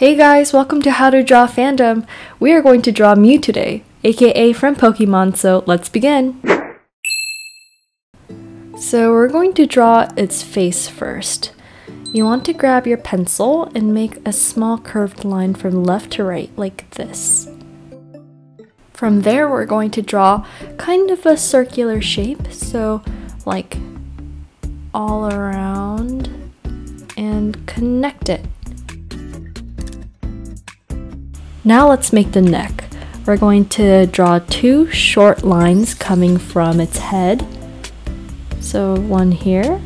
Hey guys, welcome to How to Draw Fandom. We are going to draw Mew today, aka from Pokemon, so let's begin. So we're going to draw its face first. You want to grab your pencil and make a small curved line from left to right, like this. From there, we're going to draw kind of a circular shape, so like all around, and connect it. Now let's make the neck. We're going to draw two short lines coming from its head. So one here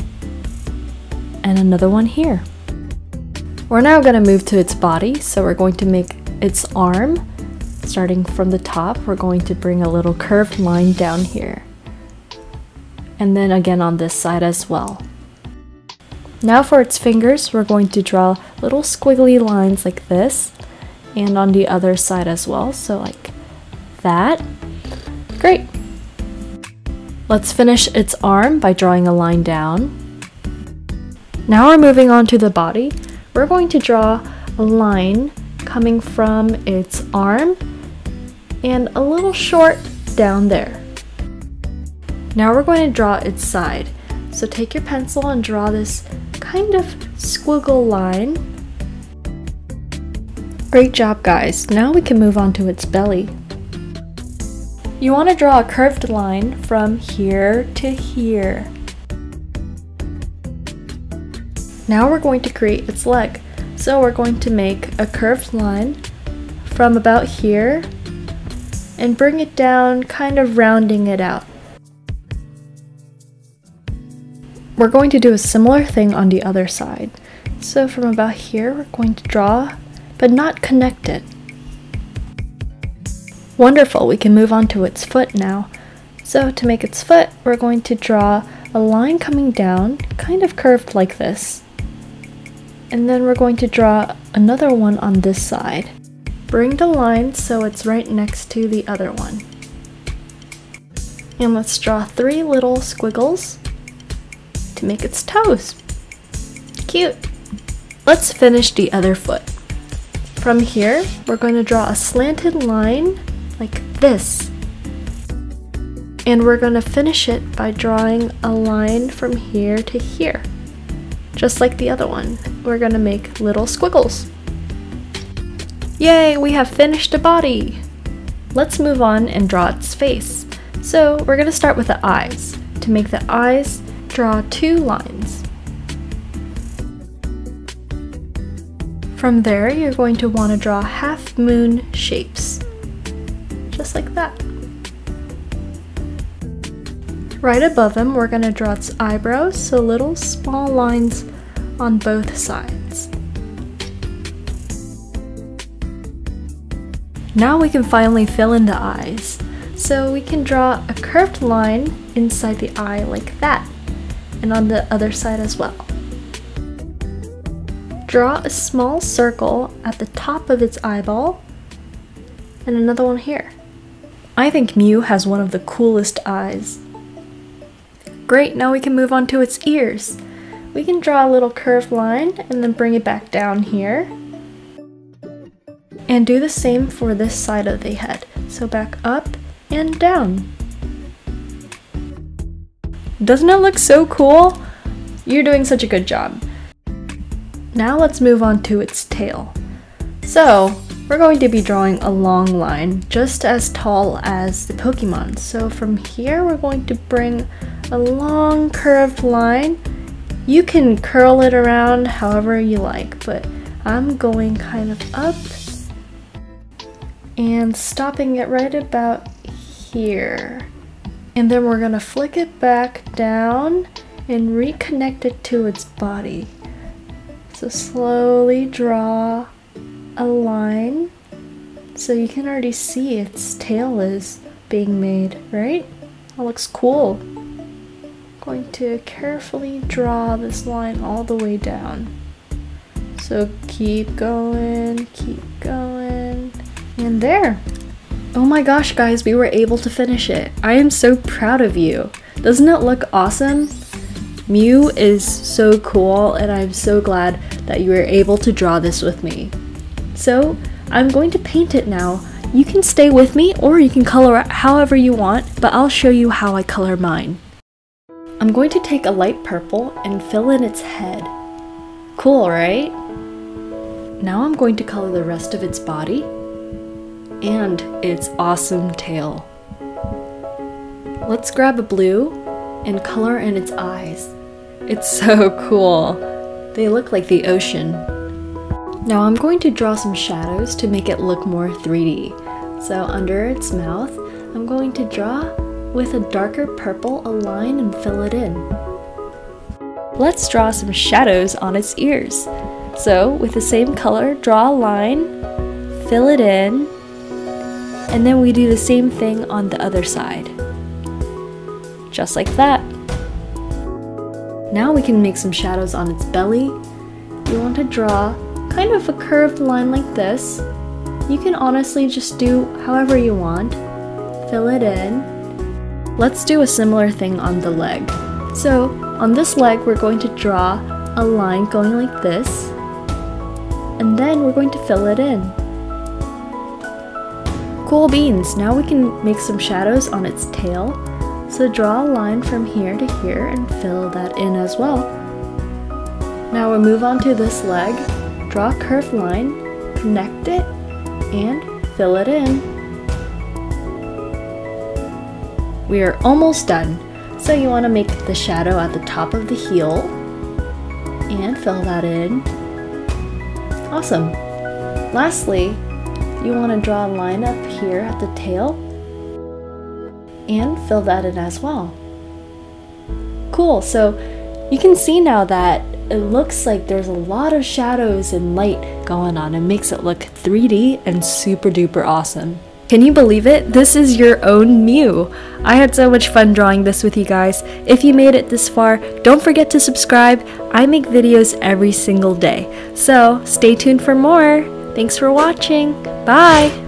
and another one here. We're now going to move to its body, so we're going to make its arm. Starting from the top, we're going to bring a little curved line down here. And then again on this side as well. Now for its fingers, we're going to draw little squiggly lines like this. And on the other side as well, so like that. Great! Let's finish its arm by drawing a line down. Now we're moving on to the body. We're going to draw a line coming from its arm and a little short down there. Now we're going to draw its side. So take your pencil and draw this kind of squiggle line. Great job, guys. Now we can move on to its belly. You want to draw a curved line from here to here. Now we're going to create its leg. So we're going to make a curved line from about here and bring it down, kind of rounding it out. We're going to do a similar thing on the other side. So from about here, we're going to draw but not connect it. Wonderful, we can move on to its foot now. So to make its foot, we're going to draw a line coming down, kind of curved like this. And then we're going to draw another one on this side. Bring the line so it's right next to the other one. And let's draw three little squiggles to make its toes. Cute! Let's finish the other foot. From here, we're going to draw a slanted line like this. And we're going to finish it by drawing a line from here to here. Just like the other one, we're going to make little squiggles. Yay, we have finished the body! Let's move on and draw its face. So we're going to start with the eyes. To make the eyes, draw two lines. From there, you're going to want to draw half moon shapes, just like that. Right above them, we're going to draw its eyebrows, so little small lines on both sides. Now we can finally fill in the eyes. So we can draw a curved line inside the eye like that, and on the other side as well. Draw a small circle at the top of its eyeball, and another one here. I think Mew has one of the coolest eyes. Great, now we can move on to its ears. We can draw a little curved line and then bring it back down here. And do the same for this side of the head. So back up and down. Doesn't it look so cool? You're doing such a good job. Now let's move on to its tail. So we're going to be drawing a long line, just as tall as the Pokemon. So from here, we're going to bring a long curved line. You can curl it around however you like, but I'm going kind of up and stopping it right about here. And then we're gonna flick it back down and reconnect it to its body. So slowly draw a line so you can already see its tail is being made, right? That looks cool. Going to carefully draw this line all the way down. So keep going, and there. Oh my gosh, guys, we were able to finish it. I am so proud of you. Doesn't it look awesome? Mew is so cool, and I'm so glad that you were able to draw this with me. So I'm going to paint it now. You can stay with me or you can color it however you want, but I'll show you how I color mine. I'm going to take a light purple and fill in its head. Cool, right? Now I'm going to color the rest of its body and its awesome tail. Let's grab a blue and color in its eyes. It's so cool. They look like the ocean. Now I'm going to draw some shadows to make it look more 3D. So under its mouth, I'm going to draw with a darker purple a line and fill it in. Let's draw some shadows on its ears. So with the same color, draw a line, fill it in, and then we do the same thing on the other side. Just like that. Now we can make some shadows on its belly. You want to draw kind of a curved line like this. You can honestly just do however you want. Fill it in. Let's do a similar thing on the leg. So on this leg we're going to draw a line going like this, and then we're going to fill it in. Cool beans! Now we can make some shadows on its tail. So draw a line from here to here and fill that in as well. Now we'll move on to this leg. Draw a curved line, connect it, and fill it in. We are almost done. So you want to make the shadow at the top of the heel and fill that in. Awesome. Lastly, you want to draw a line up here at the tail and fill that in as well. Cool, so you can see now that it looks like there's a lot of shadows and light going on. It makes it look 3D and super duper awesome. Can you believe it? This is your own Mew. I had so much fun drawing this with you guys. If you made it this far, don't forget to subscribe. I make videos every single day. So stay tuned for more. Thanks for watching. Bye!